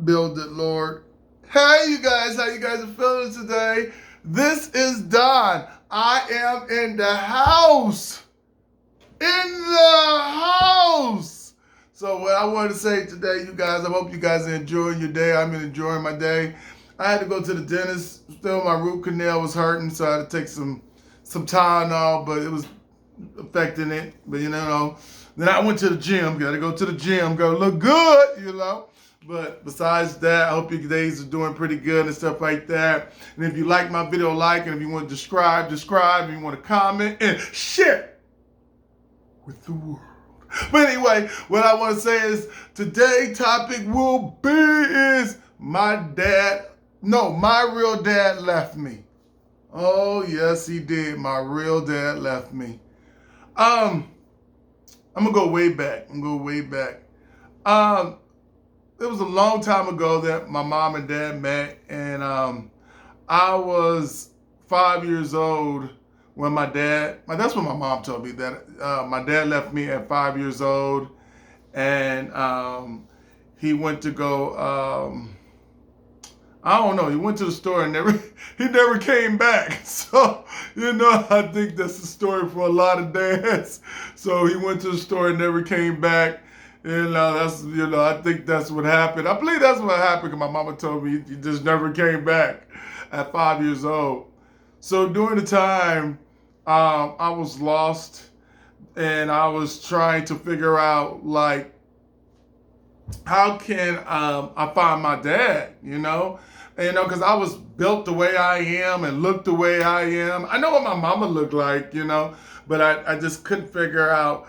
build it, Lord. Hey, you guys, how you guys are feeling today? This is Don. I am in the house. So what I want to say today, you guys, I hope you guys are enjoying your day. I'm enjoying my day. I had to go to the dentist. Still, my root canal was hurting, so I had to take some Tylenol, but it was affecting it. But then I went to the gym. Got to go to the gym. Got to look good, But besides that, I hope your days are doing pretty good and stuff like that. And if you like my video, like, and if you want to subscribe, if you want to comment and share with the world. But anyway, what I want to say is today's topic will be is my real dad left me. Oh, yes, he did. My real dad left me. I'm going to go way back. It was a long time ago that my mom and dad met, and I was 5 years old when that's what my mom told me, that my dad left me at 5 years old, and he went to go, I don't know, he went to the store and he never came back. So, I think that's the story for a lot of dads. So he went to the store and never came back. I think that's what happened. I believe that's what happened because my mama told me he just never came back at 5 years old. So during the time, I was lost and I was trying to figure out, like, how can I find my dad, because I was built the way I am and looked the way I am. I know what my mama looked like, but I just couldn't figure out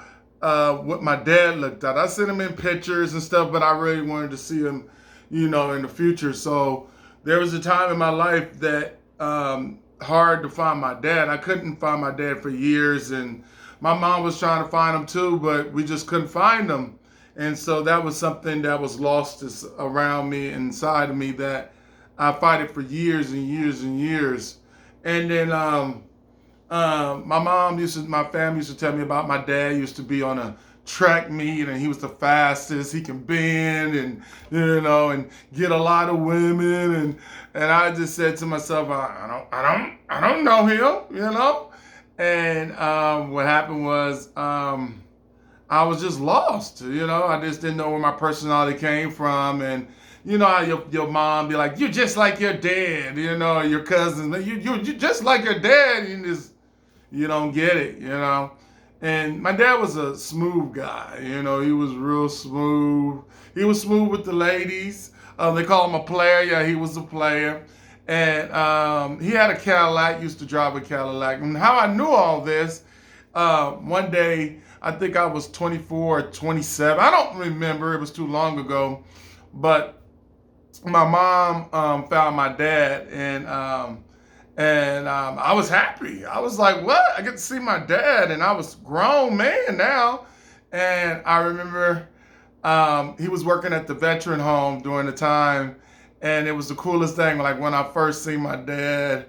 what my dad looked like. I sent him in pictures and stuff, but I really wanted to see him, in the future. So there was a time in my life that hard to find my dad. I couldn't find my dad for years, and my mom was trying to find him too, but we just couldn't find him. And so that was something that was lost around me, inside of me, that I fought it for years and years and years. And then my family used to tell me about my dad used to be on a track meet, and he was the fastest. He can bend and and get a lot of women, and I just said to myself, I don't know him, And what happened was I was just lost, I just didn't know where my personality came from. And how your mom be like, you're just like your dad, your cousins, you just like your dad. You don't get it, And my dad was a smooth guy, he was real smooth. He was smooth with the ladies. They call him a player. Yeah, he was a player. And he had a Cadillac, used to drive a Cadillac. And how I knew all this, one day, I think I was 24 or 27. I don't remember. It was too long ago. But my mom found my dad, and I was happy. I was like, what? I get to see my dad, and I was a grown man now. And I remember he was working at the veteran home during the time, and it was the coolest thing. Like when I first seen my dad,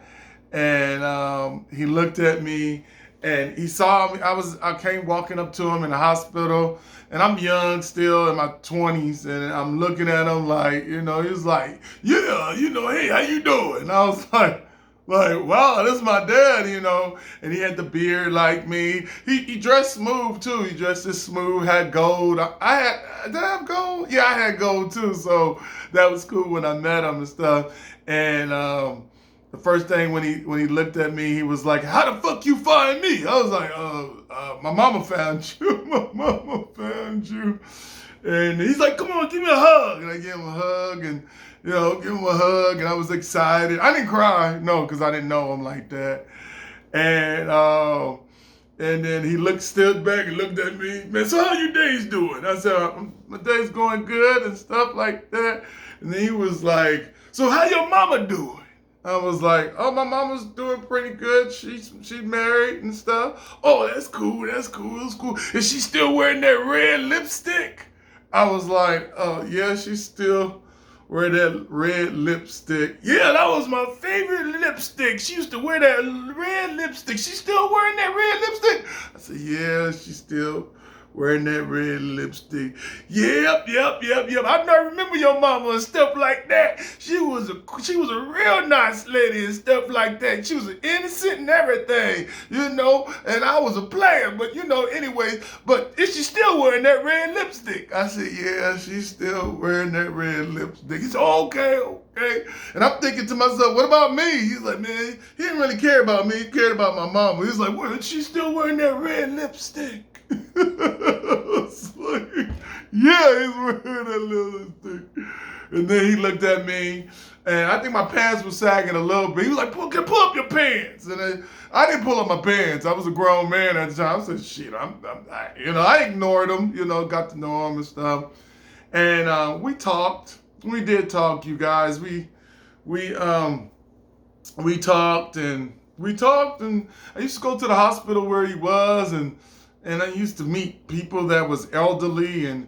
and he looked at me, and he saw me. I came walking up to him in the hospital, and I'm young still in my 20s, and I'm looking at him like, he was like, yeah, hey, how you doing? And I was like, wow, this is my dad, and he had the beard like me. He dressed smooth too. He dressed this smooth, had gold. Did I have gold? Yeah, I had gold too. So that was cool when I met him and stuff. And the first thing when he looked at me, he was like, how the fuck you find me? I was like, my mama found you. My mama found you. And he's like, come on, give me a hug. And I gave him a hug, and give him a hug, and I was excited. I didn't cry, no, because I didn't know him like that. And then he stood back and looked at me. Man, so how your days doing? I said, my day's going good and stuff like that. And then he was like, so how your mama doing? I was like, oh, my mama's doing pretty good. She's married and stuff. Oh, that's cool. That's cool. Is she still wearing that red lipstick? I was like, oh, yeah, she's still wear that red lipstick. Yeah, that was my favorite lipstick. She used to wear that red lipstick. She's still wearing that red lipstick. I said, yeah, she's still wearing that red lipstick. Yep. I remember your mama and stuff like that. She was a real nice lady and stuff like that. She was innocent and everything, and I was a player, but anyway, but is she still wearing that red lipstick? I said, yeah, she's still wearing that red lipstick. He said, okay. And I'm thinking to myself, what about me? He's like, man, he didn't really care about me. He cared about my mama. He's like, well, is she still wearing that red lipstick? It's like, yeah, he's wearing that lipstick. And then he looked at me, and I think my pants were sagging a little bit. He was like, pull up your pants. And then I didn't pull up my pants. I was a grown man at the time. I said, shit, I ignored him, got to know him and stuff. And we talked. We did talk, you guys. We talked, and I used to go to the hospital where he was, and I used to meet people that was elderly, and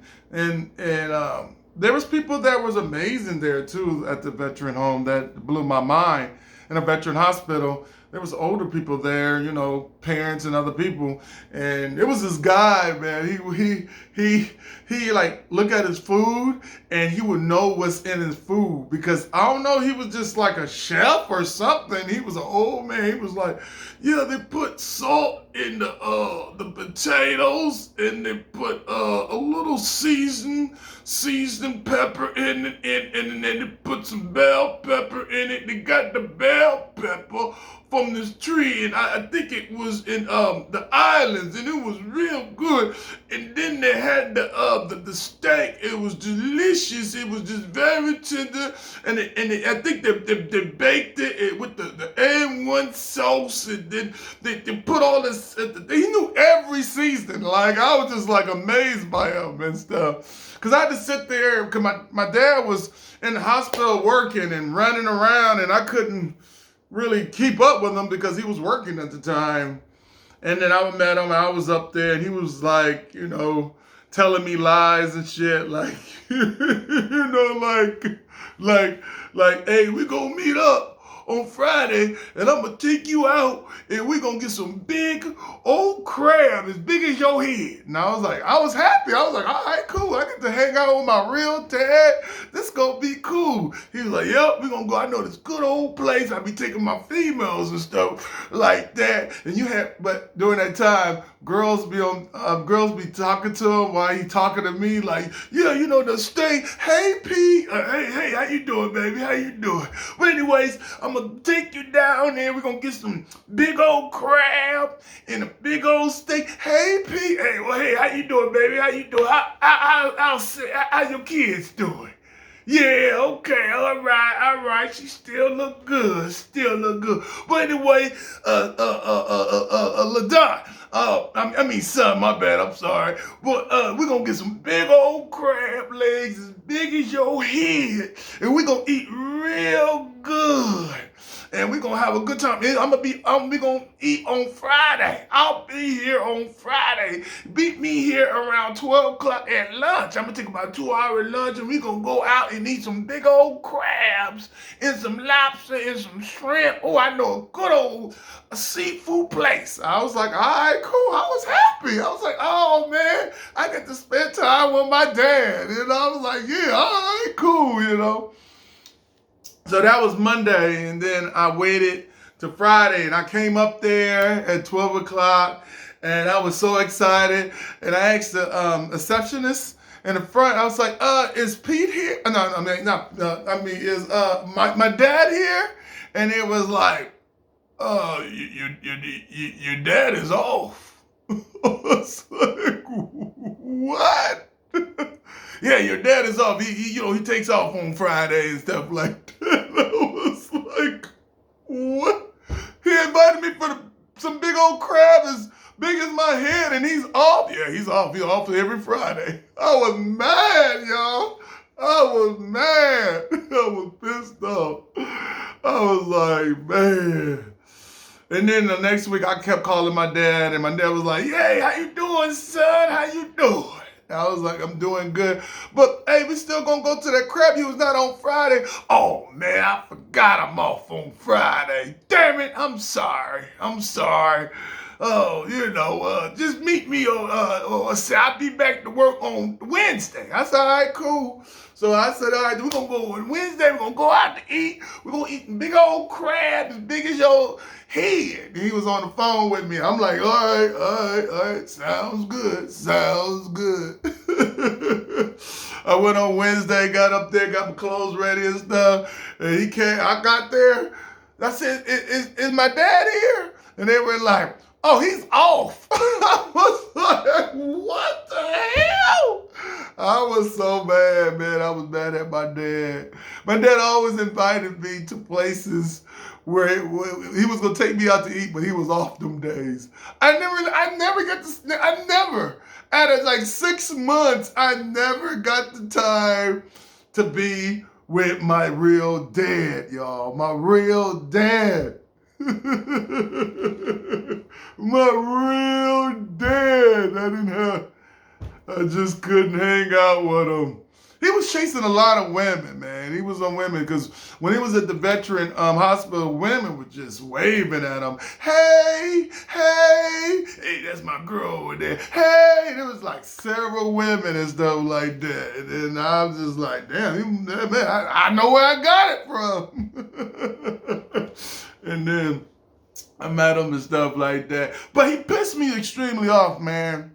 there was people that was amazing there too at the veteran home that blew my mind. In a veteran hospital, there was older people there, parents and other people, and it was this guy, man. He like look at his food and he would know what's in his food, because I don't know, he was just like a chef or something. He was an old man. He was like, yeah, they put salt in the potatoes, and they put a little seasoned pepper in it, and then they put some bell pepper in it. They got the bell pepper from this tree, and I think it was in the islands, and it was real good. And then they had the steak. It was delicious. It was just very tender, and I think they baked it with the A1 sauce, and then they put all this. He knew every season. Like, I was just like amazed by him and stuff. Cause I had to sit there, cause my dad was in the hospital working and running around, and I couldn't really keep up with him because he was working at the time. And then I met him, and I was up there, and he was like, telling me lies and shit, like, like, hey, we gonna meet up on Friday, and I'm gonna take you out, and we're gonna get some big old crab as big as your head. And I was happy. I was like, all right, cool. I get to hang out with my real dad. This gonna be cool. He was like, yep, we're gonna go. I know this good old place. I be taking my females and stuff like that. And but during that time, girls be talking to him while he talking to me, like, yeah, the steak. Hey, Pete. Hey, how you doing, baby? How you doing? But anyways, I'm gonna take you down there. We're gonna get some big old crab and a big old steak. Hey, Pete. Hey, how you doing, baby? How you doing? How your kids doing? Yeah, okay, all right. She still look good. But anyway, LaDon, I mean, son, my bad, I'm sorry. But we're gonna get some big old crab legs as big as your head, and we're gonna eat real good. And we're gonna have a good time. We gonna eat on Friday. I'll be here on Friday. Beat me here around 12 o'clock at lunch. I'm gonna take about 2-hour lunch, and we're gonna go out and eat some big old crabs and some lobster and some shrimp. Oh, I know a good old seafood place. I was like, all right, cool. I was happy. I was like, oh man, I get to spend time with my dad. I was like, yeah, all right, cool, So that was Monday, and then I waited to Friday, and I came up there at 12 o'clock, and I was so excited, and I asked the receptionist in the front, I was like, is Pete here? Is my dad here? And it was like, your dad is off. I was like, what? Yeah, your dad is off. He takes off on Friday and stuff like that. I was like, what? He invited me for some big old crab as big as my head, and he's off. Yeah, he's off. He's off every Friday. I was mad, y'all. I was mad. I was pissed off. I was like, man. And then the next week, I kept calling my dad, and my dad was like, hey, how you doing, son? How you doing? I was like, I'm doing good. But, hey, we still gonna go to that crab. He was not on Friday. Oh, man, I forgot I'm off on Friday. Damn it, I'm sorry. just meet me or say I'll be back to work on Wednesday. I said, all right, cool. So I said, all right, we're going to go on Wednesday. We're going to go out to eat. We're going to eat big old crab as big as your head. And he was on the phone with me. I'm like, all right. Sounds good. I went on Wednesday, got up there, got my clothes ready and stuff. And he came. I got there. I said, is my dad here? And they were like, oh, he's off. I was like, what the hell? I was so mad, man. I was mad at my dad. My dad always invited me to places where he was going to take me out to eat, but he was off them days. I never, at like 6 months, I never got the time to be with my real dad, y'all. My real dad. My real dad. I just couldn't hang out with him. He was chasing a lot of women, man. He was on women because when he was at the veteran hospital, women were just waving at him. Hey, that's my girl over there. Hey, there was like several women and stuff like that. And I was just like, damn, man, I know where I got it from. And then I met him and stuff like that. But he pissed me extremely off, man.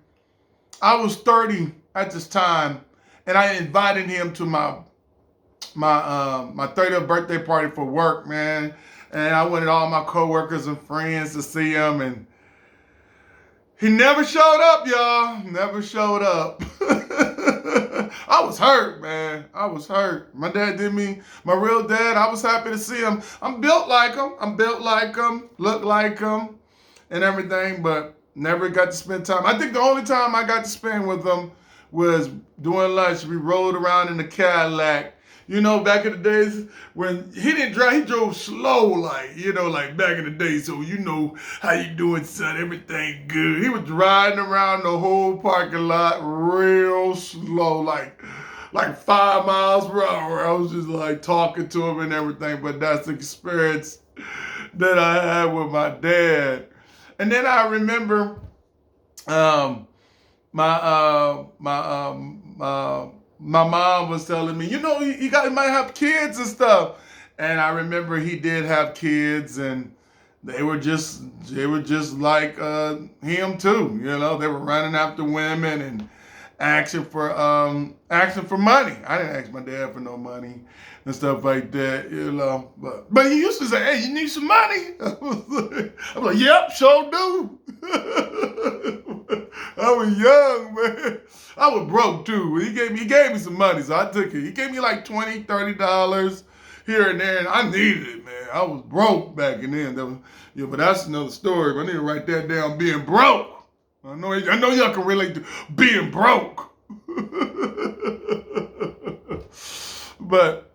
I was 30 at this time, and I invited him to my 30th birthday party for work, man. And I wanted all my coworkers and friends to see him, and he never showed up, y'all. Never showed up. I was hurt, man. I was hurt. My dad did me, my real dad, I was happy to see him. I'm built like him, look like him, and everything, but never got to spend time. I think the only time I got to spend with him was during lunch. We rode around in the Cadillac. You know, back in the days when he didn't drive, he drove slow, like back in the day. So you know how you doing, son? Everything good. He was riding around the whole parking lot real slow, like 5 miles per hour. I was just like talking to him and everything. But that's the experience that I had with my dad. And then I remember my mom was telling me, you might have kids and stuff. And I remember he did have kids, and they were just like him too. They were running after women and asking for money. I didn't ask my dad for no money and stuff like that, But he used to say, "Hey, you need some money?" I'm like, "Yep, sure do." I was young, man. I was broke too. He gave me some money, so I took it. He gave me like $20, $30 here and there, and I needed it, man. I was broke back in then. But that's another story. But I need to write that down. Being broke. I know y'all can relate to being broke. But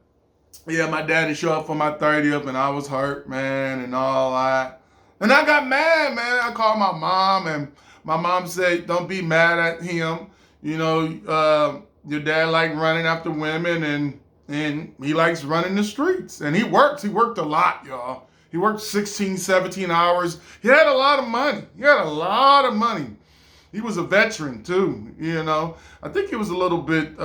yeah, my dad didn't show up for my 30th, and I was hurt, man, and all that. And I got mad, man. I called my mom, and my mom said, "Don't be mad at him. Your dad like running after women, and he likes running the streets. And he works. He worked a lot, y'all. He worked 16, 17 hours. He had a lot of money. He was a veteran, too, I think he was a little bit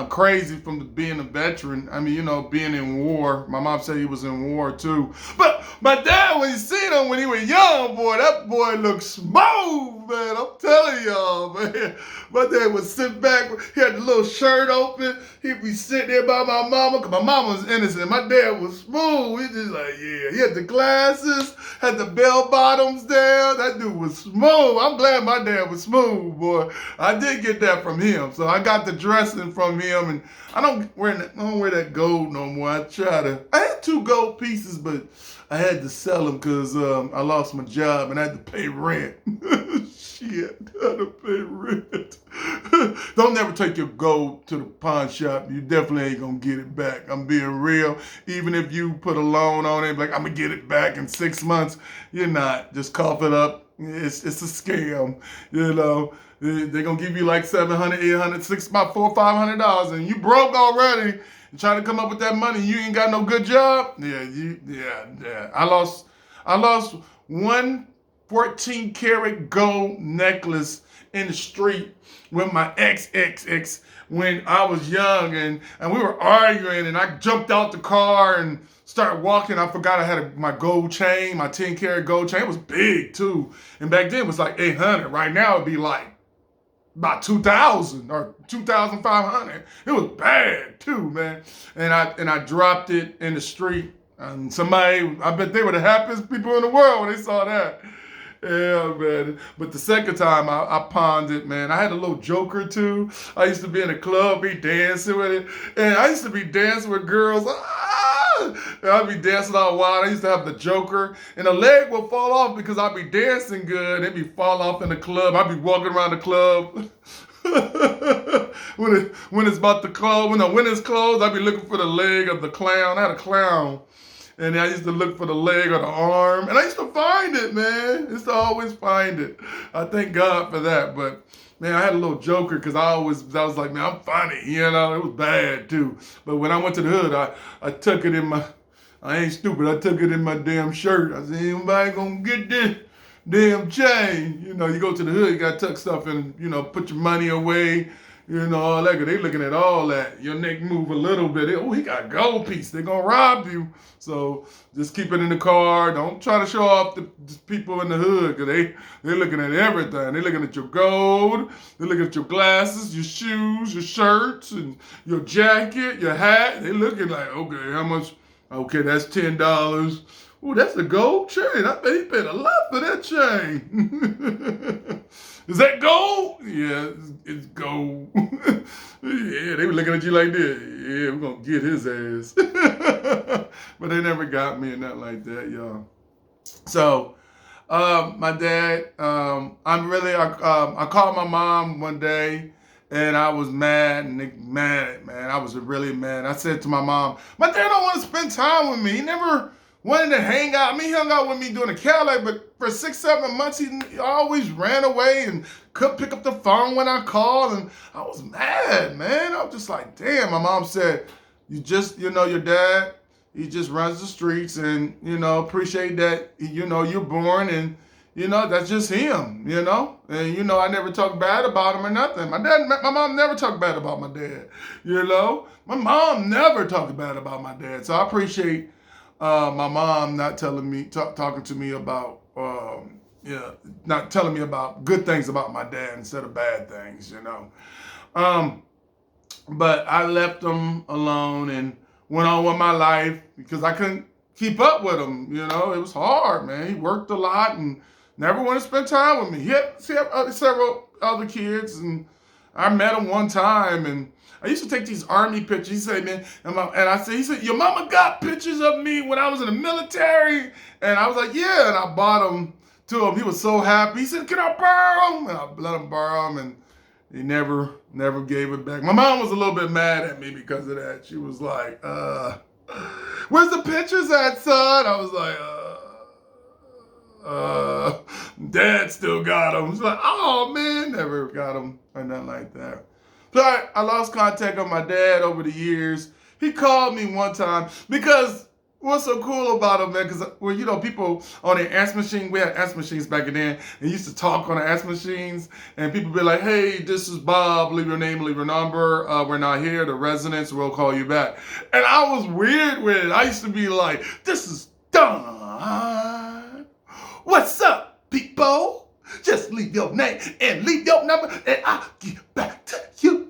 crazy from being a veteran. I mean, being in war. My mom said he was in war, too. But my dad, when you seen him when he was young, boy, that boy looked smooth, man. I'm telling y'all, man. My dad would sit back. He had the little shirt open. He'd be sitting there by my mama, because my mama was innocent. My dad was smooth. He just like, yeah. He had the glasses, had the bell bottoms down. That dude was smooth. I'm glad my dad was smooth, boy. I did get that from him. So I got the dressing from him, and I don't wear that gold no more. I had 2 gold pieces, but I had to sell them because I lost my job and I had to pay rent. Shit, I had to pay rent. Don't never take your gold to the pawn shop. You definitely ain't gonna get it back. I'm being real. Even if you put a loan on it, like I'm gonna get it back in 6 months, you're not. Just cough it up. It's a scam, They're going to give you like $700, $800, about $400 or $500, and you broke already and trying to come up with that money. You ain't got no good job. Yeah. I lost one 14 karat gold necklace in the street with my ex when I was young, and we were arguing, and I jumped out the car and started walking. I forgot I had my gold chain, my 10 karat gold chain. It was big too. And back then it was like 800. Right now it'd be like about 2,000 or 2,500. It was bad too, man. And I dropped it in the street. And somebody, I bet they were the happiest people in the world when they saw that. Yeah, man. But the second time I pawned it, man, I had a little joker too. I used to be in a club, be dancing with it. And I used to be dancing with girls. And I'd be dancing all wild. I used to have the joker. And the leg would fall off because I'd be dancing good. It'd be fall off in the club. I'd be walking around the club. when it's about to close, when it's closed, I'd be looking for the leg of the clown. I had a clown. And I used to look for the leg or the arm. And I used to find it, man. I used to always find it. I thank God for that. But, man, I had a little joker because I was like, man, I'm funny. You know, it was bad, too. But when I went to the hood, I took it in my, I ain't stupid. I took it in my damn shirt. I said, anybody gonna get this damn chain? You know, you go to the hood, you got to tuck stuff in, you know, put your money away. You know, all that. They looking at all that. Your neck move a little bit. Oh, he got a gold piece. They're going to rob you. So just keep it in the car. Don't try to show off the people in the hood because they're looking at everything. They're looking at your gold. They're looking at your glasses, your shoes, your shirts, and your jacket, your hat. They're looking like, okay, how much? Okay, that's $10. Oh, that's a gold chain. I bet he paid a lot for that chain. Is that gold? Yeah, it's gold. Yeah, they were looking at you like this. Yeah, we're going to get his ass. But they never got me and nothing like that, y'all. So, my dad, I called my mom one day, and I was mad, man. I was really mad. I said to my mom, my dad don't want to spend time with me. He never wanted to hang out. He hung out with me during the Cadillac, but for 6-7 months, he always ran away and couldn't pick up the phone when I called, and I was mad, man. I was just like, damn. My mom said, your dad, he just runs the streets, and, appreciate that, you're born, and, that's just him, And, I never talked bad about him or nothing. My mom never talked bad about my dad, My mom never talked bad about my dad, so I appreciate my mom not talking to me about, not telling me about good things about my dad instead of bad things, But I left him alone and went on with my life because I couldn't keep up with him, It was hard, man. He worked a lot and never wanted to spend time with me. He had several other kids, and I met him one time, and I used to take these army pictures. He said, man, he said, your mama got pictures of me when I was in the military? And I was like, yeah, and I bought them to him. He was so happy. He said, can I borrow them? And I let him borrow them, and he never gave it back. My mom was a little bit mad at me because of that. She was like, where's the pictures at, son? I was like, Dad still got them. She's like, oh, man, never got them or nothing like that. So I lost contact with my dad over the years. He called me one time because what's so cool about him, man, because, people on their answer machine, we had answer machines back then, and used to talk on the answer machines, and people be like, hey, this is Bob, leave your name, leave your number, we're not here, the residents, we'll call you back. And I was weird with it. I used to be like, this is Don. What's up, people? Just leave your name and leave your number, and I'll get back to you.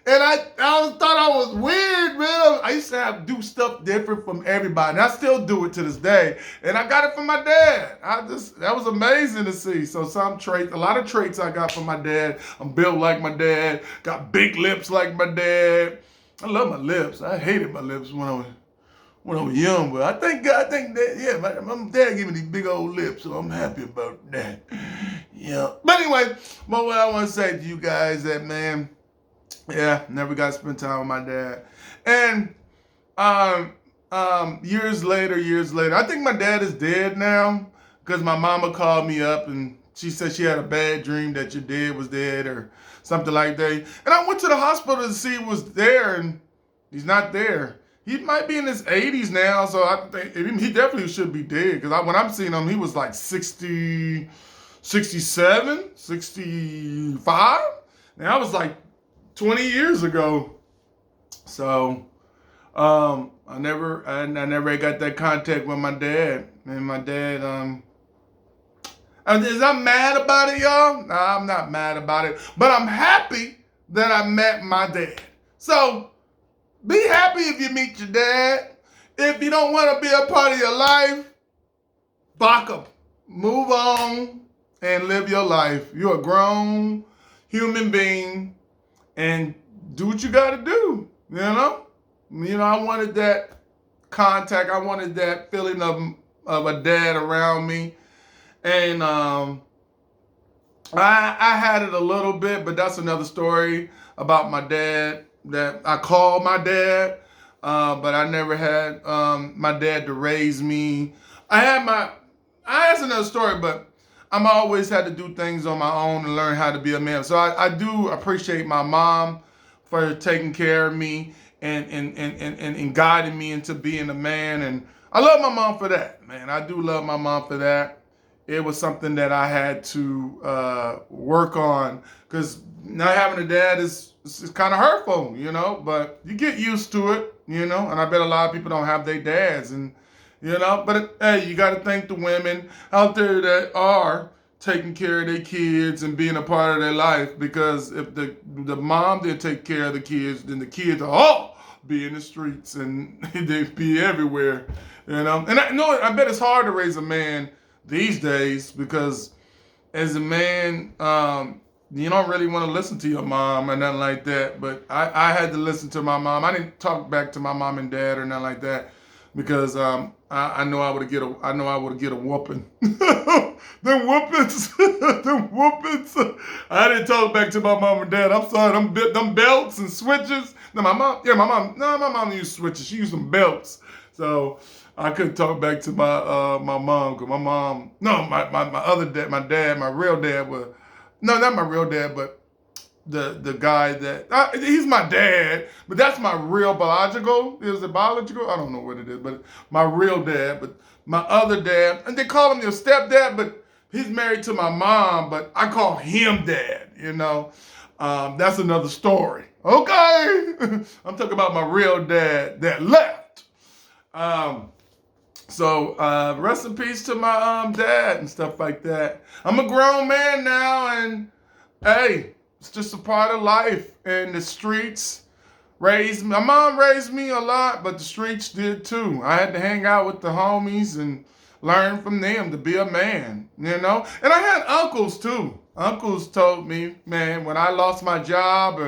And I thought I was weird, man. I used to do stuff different from everybody. And I still do it to this day. And I got it from my dad. That was amazing to see. So a lot of traits I got from my dad. I'm built like my dad. Got big lips like my dad. I love my lips. I hated my lips when I was young, but I think that, yeah, my dad gave me these big old lips, so I'm happy about that. Yeah. But anyway, what I want to say to you guys that, man, yeah, never got to spend time with my dad. And years later, I think my dad is dead now because my mama called me up and she said she had a bad dream that your dad was dead or something like that. And I went to the hospital to see he was there, and he's not there. he might be in his 80s now, so I think he definitely should be dead. Because when I'm seeing him, he was like 60, 67, 65. And that was like 20 years ago. So I never got that contact with my dad. And my dad, is I'm mad about it, y'all? Nah, I'm not mad about it. But I'm happy that I met my dad. So be happy if you meet your dad. If you don't want to be a part of your life, block him. Move on and live your life. You're a grown human being and do what you got to do, you know? I wanted that contact. I wanted that feeling of a dad around me. And I had it a little bit, but that's another story about my dad that I call my dad. But I never had my dad to raise me. That's another story, but I'm always had to do things on my own and learn how to be a man. So I do appreciate my mom for taking care of me and guiding me into being a man. And I love my mom for that, man. I do love my mom for that. It was something that I had to work on because not having a dad is kind of hurtful, but you get used to it, and I bet a lot of people don't have their dads, and, but hey, you got to thank the women out there that are taking care of their kids and being a part of their life, because if the mom didn't take care of the kids, then the kids are all be in the streets and they'd be everywhere, And I bet it's hard to raise a man these days because as a man, you don't really want to listen to your mom or nothing like that. But I had to listen to my mom. I didn't talk back to my mom and dad or nothing like that because I know I would get a whooping. Them whoopings, them whoopings. I didn't talk back to my mom and dad. I'm sorry, them belts and switches. No, my mom used switches. She used some belts. So I couldn't talk back to my mom because my other dad, my real dad was, no, not my real dad, but the guy that, he's my dad, but that's my real biological. Is it biological? I don't know what it is, but my real dad, but my other dad, and they call him your stepdad, but he's married to my mom, but I call him dad, That's another story. Okay. I'm talking about my real dad that left. So rest in peace to my dad and stuff like that. I'm a grown man now, and hey, it's just a part of life. And the streets raised me. My mom raised me a lot, but the streets did too. I had to hang out with the homies and learn from them to be a man, And I had uncles too. Uncles told me, man, when I lost my job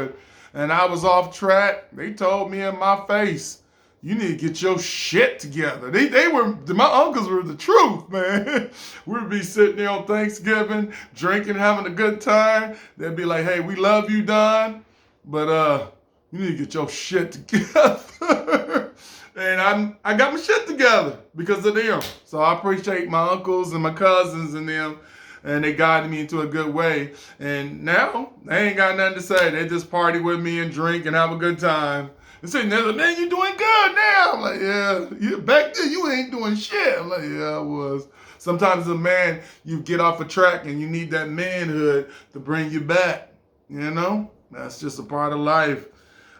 and I was off track, they told me in my face, you need to get your shit together. My uncles were the truth, man. We'd be sitting there on Thanksgiving, drinking, having a good time. They'd be like, hey, we love you, Don, but you need to get your shit together. And I got my shit together because of them. So I appreciate my uncles and my cousins and them, and they guided me into a good way. And now, they ain't got nothing to say. They just party with me and drink and have a good time. And saying, man, you doing good now. I'm like, yeah. Back then, you ain't doing shit. I'm like, yeah, I was. Sometimes as a man, you get off a track and you need that manhood to bring you back. That's just a part of life.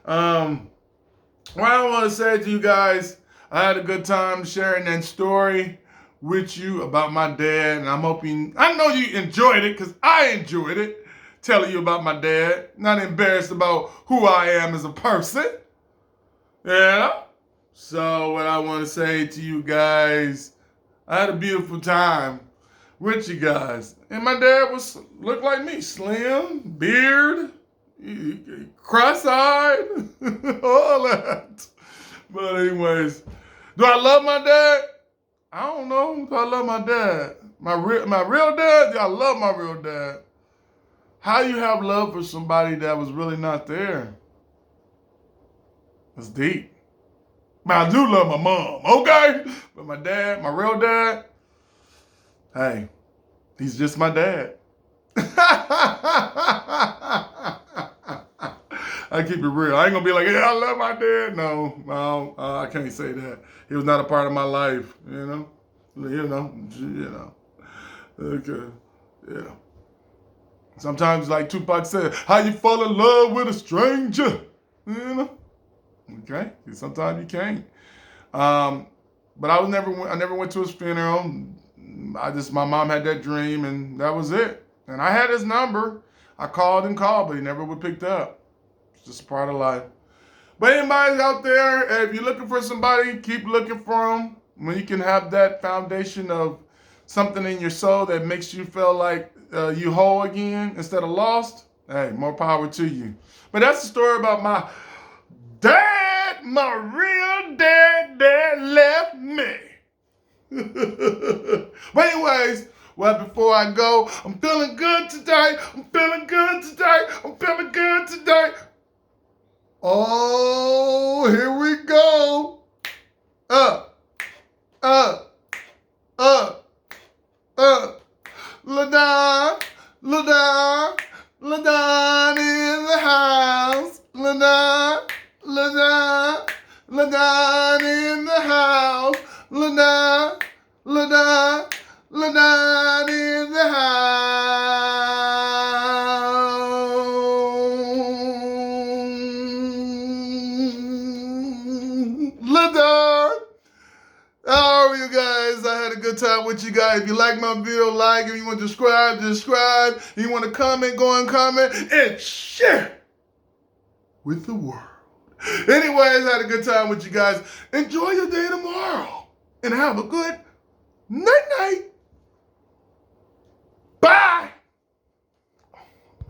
What I want to say to you guys, I had a good time sharing that story with you about my dad. And I know you enjoyed it because I enjoyed it, telling you about my dad. Not embarrassed about who I am as a person. Yeah. So what I want to say to you guys, I had a beautiful time with you guys. And my dad looked like me, slim, beard, cross-eyed, all that. But anyways, do I love my dad? I don't know. Do I love my dad? My real dad? Yeah, I love my real dad. How you have love for somebody that was really not there? It's deep. But I do love my mom, okay? But my dad, my real dad, hey, he's just my dad. I keep it real. I ain't gonna be like, yeah, I love my dad. No, I can't say that. He was not a part of my life. You know. Okay, yeah. Sometimes, like Tupac said, how you fall in love with a stranger? You know. Okay. Sometimes you can't. But I never went to his funeral. My mom had that dream, and that was it. And I had his number. I called, but he never would pick up. It's just part of life. But anybody out there, if you're looking for somebody, keep looking for them. When you can have that foundation of something in your soul that makes you feel like you whole again instead of lost, hey, more power to you. But that's the story about my dad, my real dad left me. But anyways, well, before I go, I'm feeling good today. Oh, here we go. Up. LaDon in the house. LaDon in the house. LaDon in the house. LaDon. How are you guys? I had a good time with you guys. If you like my video, like. If you want to subscribe. If you want to comment, go and comment and share with the world. Anyways, I had a good time with you guys. Enjoy your day tomorrow and have a good night. Bye.